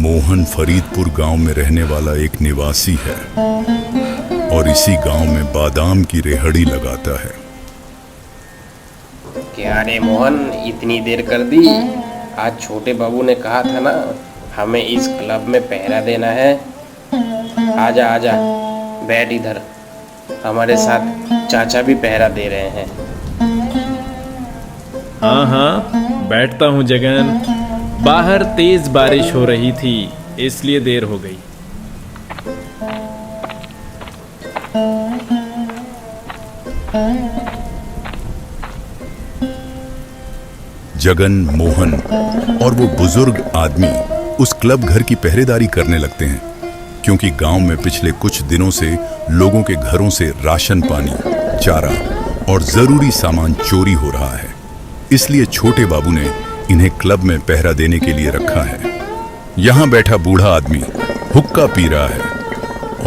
मोहन फरीदपुर गांव में रहने वाला एक निवासी है और इसी गांव में बादाम की रेहड़ी लगाता है। क्या रे मोहन, इतनी देर कर दी? आज छोटे बाबू ने कहा था ना हमें इस क्लब में पहरा देना है। आजा आजा, बैठ इधर, हमारे साथ चाचा भी पहरा दे रहे हैं। हाँ हाँ, बैठता हूँ जगन। बाहर तेज बारिश हो रही थी, इसलिए देर हो गई। जगन, मोहन और वो बुजुर्ग आदमी उस क्लब घर की पहरेदारी करने लगते हैं, क्योंकि गांव में पिछले कुछ दिनों से लोगों के घरों से राशन पानी, चारा और जरूरी सामान चोरी हो रहा है। इसलिए छोटे बाबू ने इन्हें क्लब में पहरा देने के लिए रखा है। यहाँ बैठा बूढ़ा आदमी हुक्का पी रहा है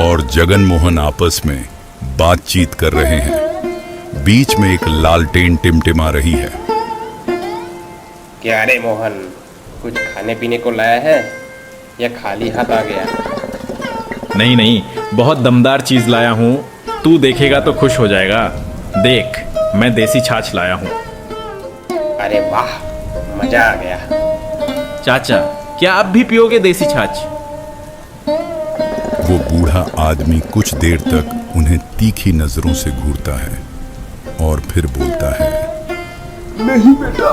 और जगन मोहन आपस में बातचीत कर रहे हैं। बीच में एक लालटेन टिमटिमा रही है। क्या रे मोहन, कुछ खाने पीने को लाया है या खाली हाथ आ गया? नहीं नहीं, बहुत दमदार चीज लाया हूँ, तू देखेगा तो खुश हो जाएगा। देख, मैं देसी छाछ लाया हूँ। अरे वाह, मजा आ गया। चाचा, क्या आप भी पियोगे देसी छाछ? वो बूढ़ा आदमी कुछ देर तक उन्हें तीखी नजरों से घूरता है और फिर बोलता है, नहीं बेटा,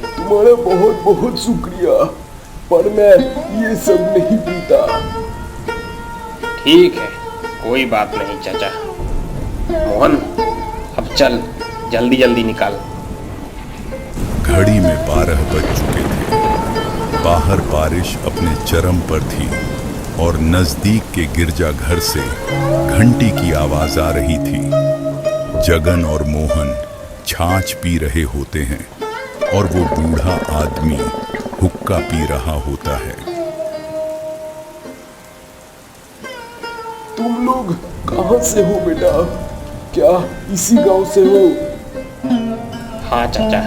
तुम्हारा बहुत बहुत शुक्रिया, पर मैं ये सब नहीं पीता। ठीक है, कोई बात नहीं चाचा। मोहन, अब चल, जल्दी जल्दी निकाल। घड़ी में 12 बज चुके थे। बाहर बारिश अपने चरम पर थी और नजदीक के गिरजाघर से घंटी की आवाज आ रही थी। जगन और मोहन छाछ पी रहे होते हैं और वो बूढ़ा आदमी हुक्का पी रहा होता है। तुम लोग कहाँ से हो बेटा? क्या इसी गांव से हो? हाँ चाचा,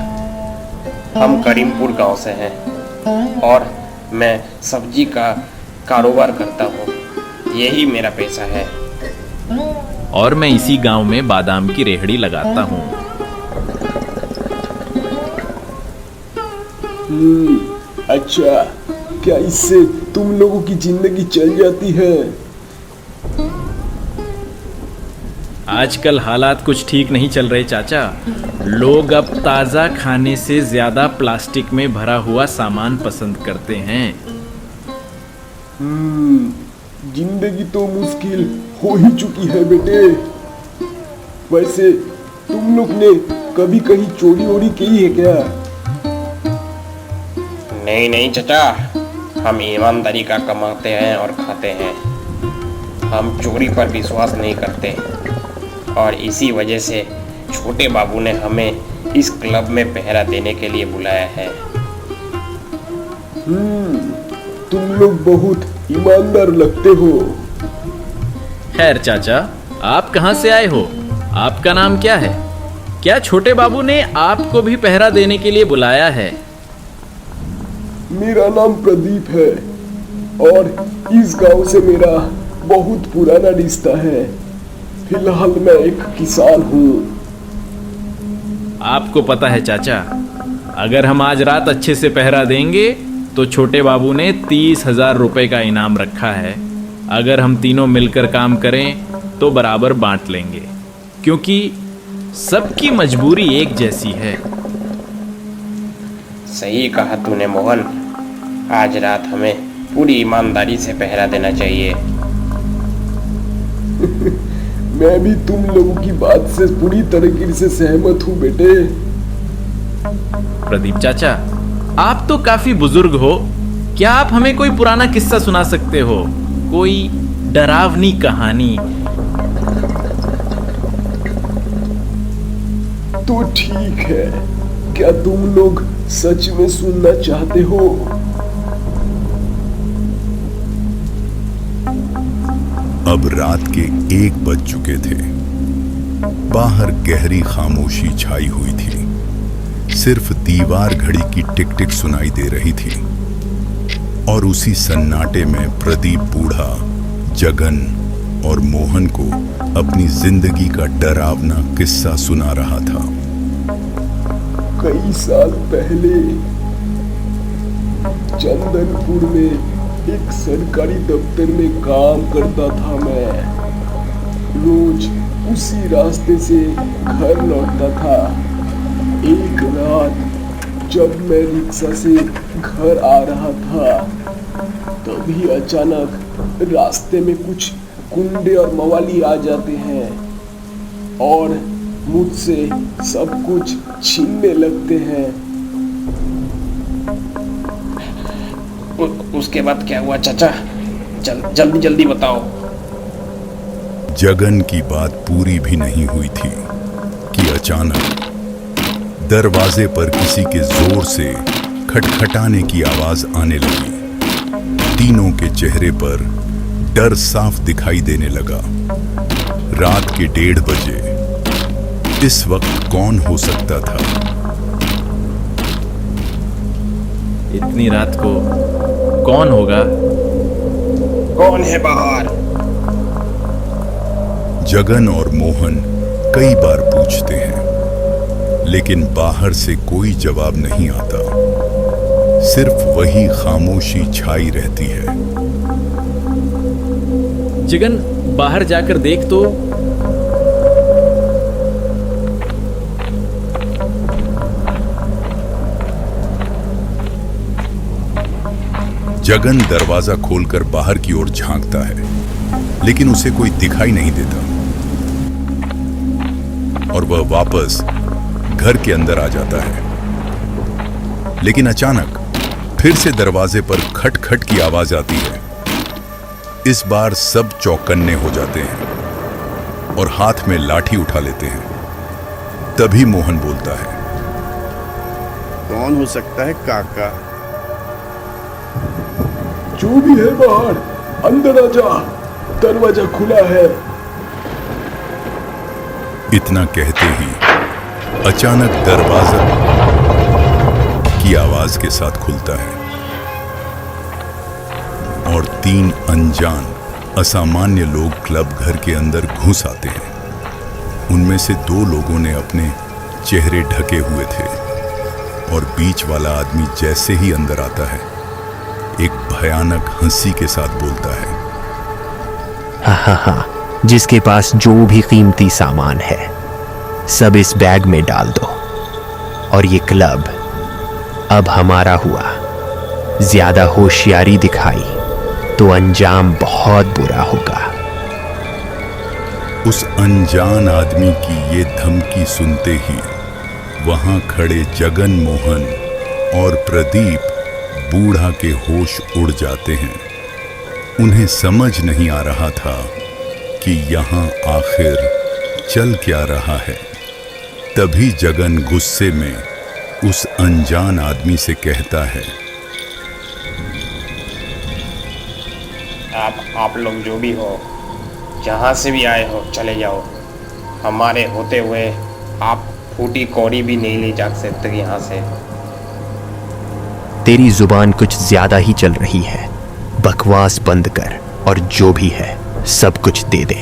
हम करीमपुर गांव से हैं और मैं सब्जी का कारोबार करता हूँ, यही मेरा पेशा है। और मैं इसी गांव में बादाम की रेहड़ी लगाता हूँ। अच्छा, क्या इससे तुम लोगों की जिंदगी चल जाती है? आजकल हालात कुछ ठीक नहीं चल रहे चाचा। लोग अब ताज़ा खाने से ज़्यादा प्लास्टिक में भरा हुआ सामान पसंद करते हैं। जिंदगी तो मुश्किल हो ही चुकी है बेटे। वैसे तुम लोग ने कभी कहीं चोरी वोरी की है क्या? नहीं नहीं चाचा, हम ईमानदारी का कमाते हैं और खाते हैं। हम चोरी पर विश्वास नहीं करते और इसी वजह से छोटे बाबू ने हमें इस क्लब में पहरा देने के लिए बुलाया है। तुम लोग बहुत ईमानदार लगते हो। खैर चाचा, आप कहाँ से आए हो? आपका नाम क्या है? क्या छोटे बाबू ने आपको भी पहरा देने के लिए बुलाया है? मेरा नाम प्रदीप है और इस गांव से मेरा बहुत पुराना रिश्ता है। फिलहाल मैं एक किसान हूँ। आपको पता है चाचा, अगर हम आज रात अच्छे से पहरा देंगे तो छोटे बाबू ने 30,000 रुपये का इनाम रखा है। अगर हम तीनों मिलकर काम करें तो बराबर बांट लेंगे, क्योंकि सबकी मजबूरी एक जैसी है। सही कहा तूने मोहन, आज रात हमें पूरी ईमानदारी से पहरा देना चाहिए। मैं भी तुम लोगों की बात से पूरी तरीके से सहमत हूँ बेटे। प्रदीप चाचा, आप तो काफी बुजुर्ग हो, क्या आप हमें कोई पुराना किस्सा सुना सकते हो? कोई डरावनी कहानी? तो ठीक है, क्या तुम लोग सच में सुनना चाहते हो? अब रात के 1 बज चुके थे। बाहर गहरी खामोशी छाई हुई थी। सिर्फ दीवार घड़ी की टिक टिक सुनाई दे रही थी और उसी सन्नाटे में प्रदीप बूढ़ा जगन और मोहन को अपनी जिंदगी का डरावना किस्सा सुना रहा था। कई साल पहले चंदनपुर में एक सरकारी दफ्तर में काम करता था मैं। रोज उसी रास्ते से घर लौटता था। एक रात जब मैं रिक्शा से घर आ रहा था, तभी अचानक रास्ते में कुछ गुंडे और मवाली आ जाते हैं और मुझसे सब कुछ छीनने लगते हैं। उसके बाद क्या हुआ चाचा? जल्दी जल्दी बताओ। जगन की बात पूरी भी नहीं हुई थी कि अचानक दरवाजे पर किसी के जोर से खटखटाने की आवाज आने लगी। तीनों के चेहरे पर डर साफ दिखाई देने लगा। रात के 1:30 बजे। इस वक्त कौन हो सकता था? इतनी रात को कौन होगा? कौन है बाहर? जगन और मोहन कई बार पूछते हैं, लेकिन बाहर से कोई जवाब नहीं आता। सिर्फ वही खामोशी छाई रहती है। जगन, बाहर जाकर देख तो। जगन दरवाजा खोलकर बाहर की ओर झांकता है, लेकिन उसे कोई दिखाई नहीं देता और वह वापस घर के अंदर आ जाता है। लेकिन अचानक फिर से दरवाजे पर खटखट की आवाज आती है। इस बार सब चौकन्ने हो जाते हैं और हाथ में लाठी उठा लेते हैं। तभी मोहन बोलता है, कौन हो सकता है काका? जो भी है बाहर, अंदर आ जा, दरवाजा खुला है। इतना कहते ही अचानक दरवाजा की आवाज के साथ खुलता है और 3 अनजान असामान्य लोग क्लब घर के अंदर घुस आते हैं। उनमें से 2 लोगों ने अपने चेहरे ढके हुए थे और बीच वाला आदमी जैसे ही अंदर आता है, एक भयानक हंसी के साथ बोलता है, हा, जिसके पास जो भी कीमती सामान है सब इस बैग में डाल दो और ये क्लब अब हमारा हुआ। ज्यादा होशियारी दिखाई तो अंजाम बहुत बुरा होगा। उस अनजान आदमी की ये धमकी सुनते ही वहां खड़े जगन, मोहन और प्रदीप बूढ़ा के होश उड़ जाते हैं। उन्हें समझ नहीं आ रहा था कि यहां आखिर चल क्या रहा है। तभी जगन गुस्से में उस अनजान आदमी से कहता है, आप लोग जो भी हो, जहाँ से भी आए हो, चले जाओ। हमारे होते हुए आप फूटी कौड़ी भी नहीं ले जा सकते यहाँ से। तेरी जुबान कुछ ज्यादा ही चल रही है। बकवास बंद कर और जो भी है सब कुछ दे दे।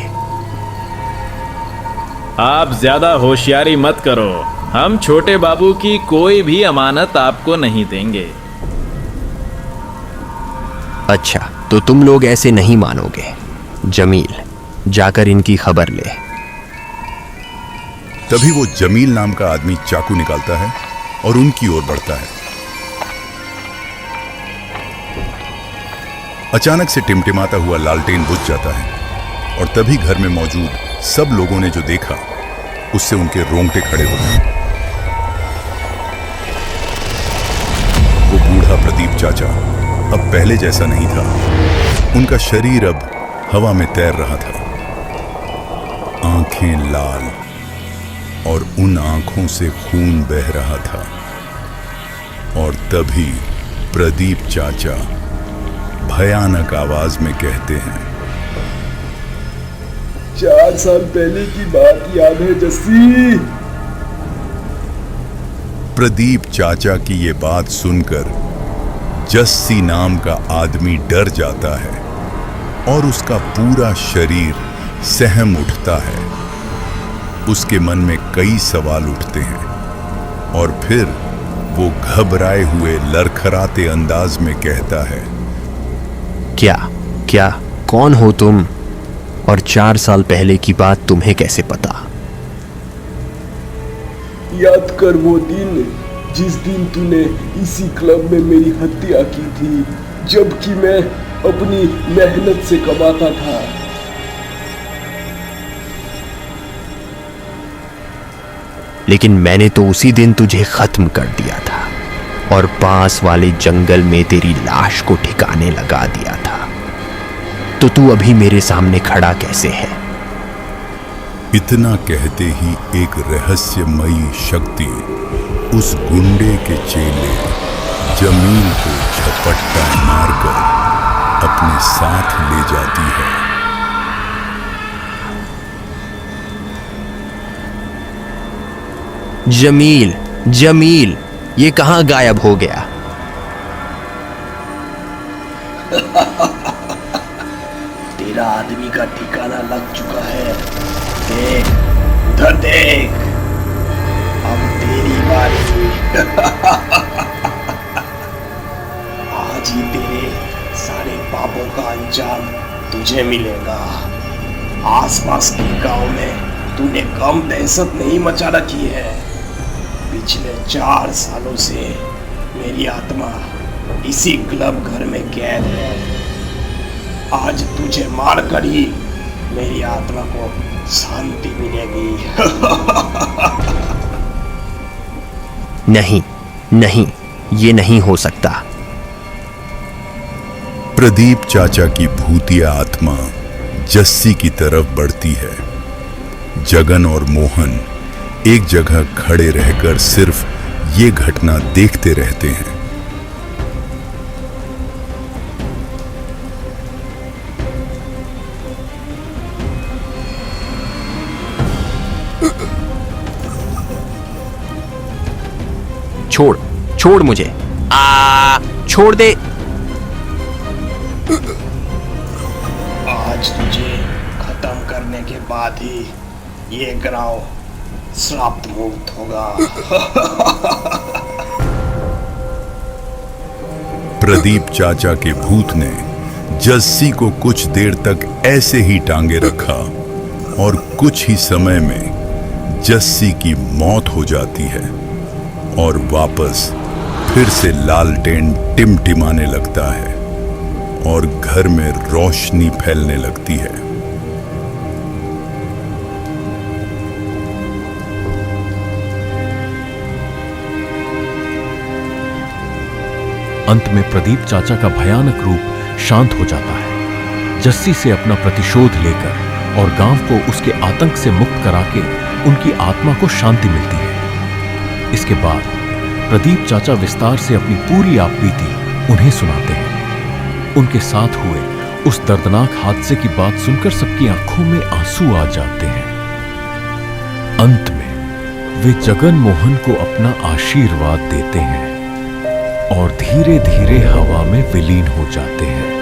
आप ज्यादा होशियारी मत करो। हम छोटे बाबू की कोई भी अमानत आपको नहीं देंगे। अच्छा, तो तुम लोग ऐसे नहीं मानोगे। जमील, जाकर इनकी खबर ले। तभी वो जमील नाम का आदमी चाकू निकालता है और उनकी ओर बढ़ता है। अचानक से टिमटिमाता हुआ लालटेन बुझ जाता है और तभी घर में मौजूद सब लोगों ने जो देखा उससे उनके रोंगटे खड़े हो गए। वो बूढ़ा प्रदीप चाचा अब पहले जैसा नहीं था। उनका शरीर अब हवा में तैर रहा था, आंखें लाल और उन आंखों से खून बह रहा था। और तभी प्रदीप चाचा भयानक आवाज में कहते हैं, 4 साल पहले की बात याद है जस्सी? प्रदीप चाचा की ये बात सुनकर जस्सी नाम का आदमी डर जाता है और उसका पूरा शरीर सहम उठता है। उसके मन में कई सवाल उठते हैं और फिर वो घबराए हुए लड़खड़ाते अंदाज में कहता है, क्या कौन हो तुम? और 4 साल पहले की बात तुम्हें कैसे पता? याद कर वो दिन, जिस दिन तूने इसी क्लब में मेरी हत्या की थी, जबकि मैं अपनी मेहनत से कमाता था। लेकिन मैंने तो उसी दिन तुझे खत्म कर दिया था और पास वाले जंगल में तेरी लाश को ठिकाने लगा दिया था। तो तू अभी मेरे सामने खड़ा कैसे है? इतना कहते ही एक रहस्यमयी शक्ति उस गुंडे के चेले जमील को झपट्टा मारकर अपने साथ ले जाती है। जमील, ये कहां गायब हो गया? तेरा आदमी का ठिकाना लग चुका है। देख, उधर देख, अब तेरी बारी। आज ही तेरे सारे पापों का अंजाम तुझे मिलेगा। आसपास के गांव में तूने कम दहशत नहीं मचा रखी है। पिछले 4 सालों से मेरी आत्मा इसी क्लब घर में कैद है। आज तुझे मारकर ही मेरी आत्मा को शांति मिलेगी। नहीं, ये नहीं हो सकता। प्रदीप चाचा की भूतिया आत्मा जस्सी की तरफ बढ़ती है। जगन और मोहन एक जगह खड़े रहकर सिर्फ ये घटना देखते रहते हैं। छोड़ मुझे। छोड़ दे। आज तुझे खत्म करने के बाद ही ये गांव श्राप मुक्त होगा। प्रदीप चाचा के भूत ने जस्सी को कुछ देर तक ऐसे ही टांगे रखा और कुछ ही समय में जस्सी की मौत हो जाती है और वापस फिर से लालटेन टिमटिमाने लगता है और घर में रोशनी फैलने लगती है। अंत में प्रदीप चाचा का भयानक रूप शांत हो जाता है। जस्सी से अपना प्रतिशोध लेकर और गांव को उसके आतंक से मुक्त करा के उनकी आत्मा को शांति मिलती है। इसके बाद प्रदीप चाचा विस्तार से अपनी पूरी आपबीती उन्हें सुनाते हैं। उनके साथ हुए उस दर्दनाक हादसे की बात सुनकर सबकी आंखों में आंसू आ जाते हैं। अंत में वे जगन मोहन को अपना आशीर्वाद देते हैं और धीरे धीरे हवा में विलीन हो जाते हैं।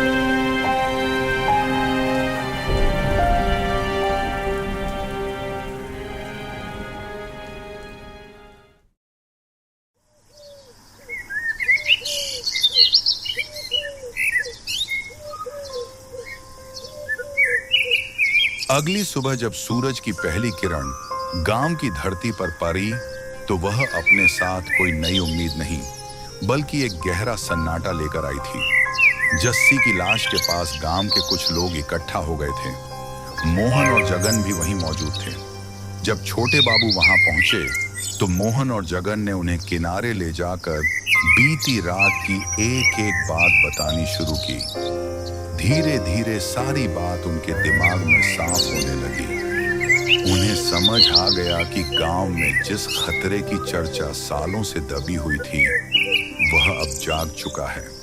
अगली सुबह जब सूरज की पहली किरण गांव की धरती पर पड़ी तो वह अपने साथ कोई नई उम्मीद नहीं बल्कि एक गहरा सन्नाटा लेकर आई थी। जस्सी की लाश के पास गांव के कुछ लोग इकट्ठा हो गए थे। मोहन और जगन भी वहीं मौजूद थे। जब छोटे बाबू वहां पहुंचे तो मोहन और जगन ने उन्हें किनारे ले जाकर बीती रात की एक एक बात बतानी शुरू की। धीरे धीरे सारी बात उनके दिमाग में साफ होने लगी। उन्हें समझ आ गया कि गांव में जिस खतरे की चर्चा सालों से दबी हुई थी वह अब जाग चुका है।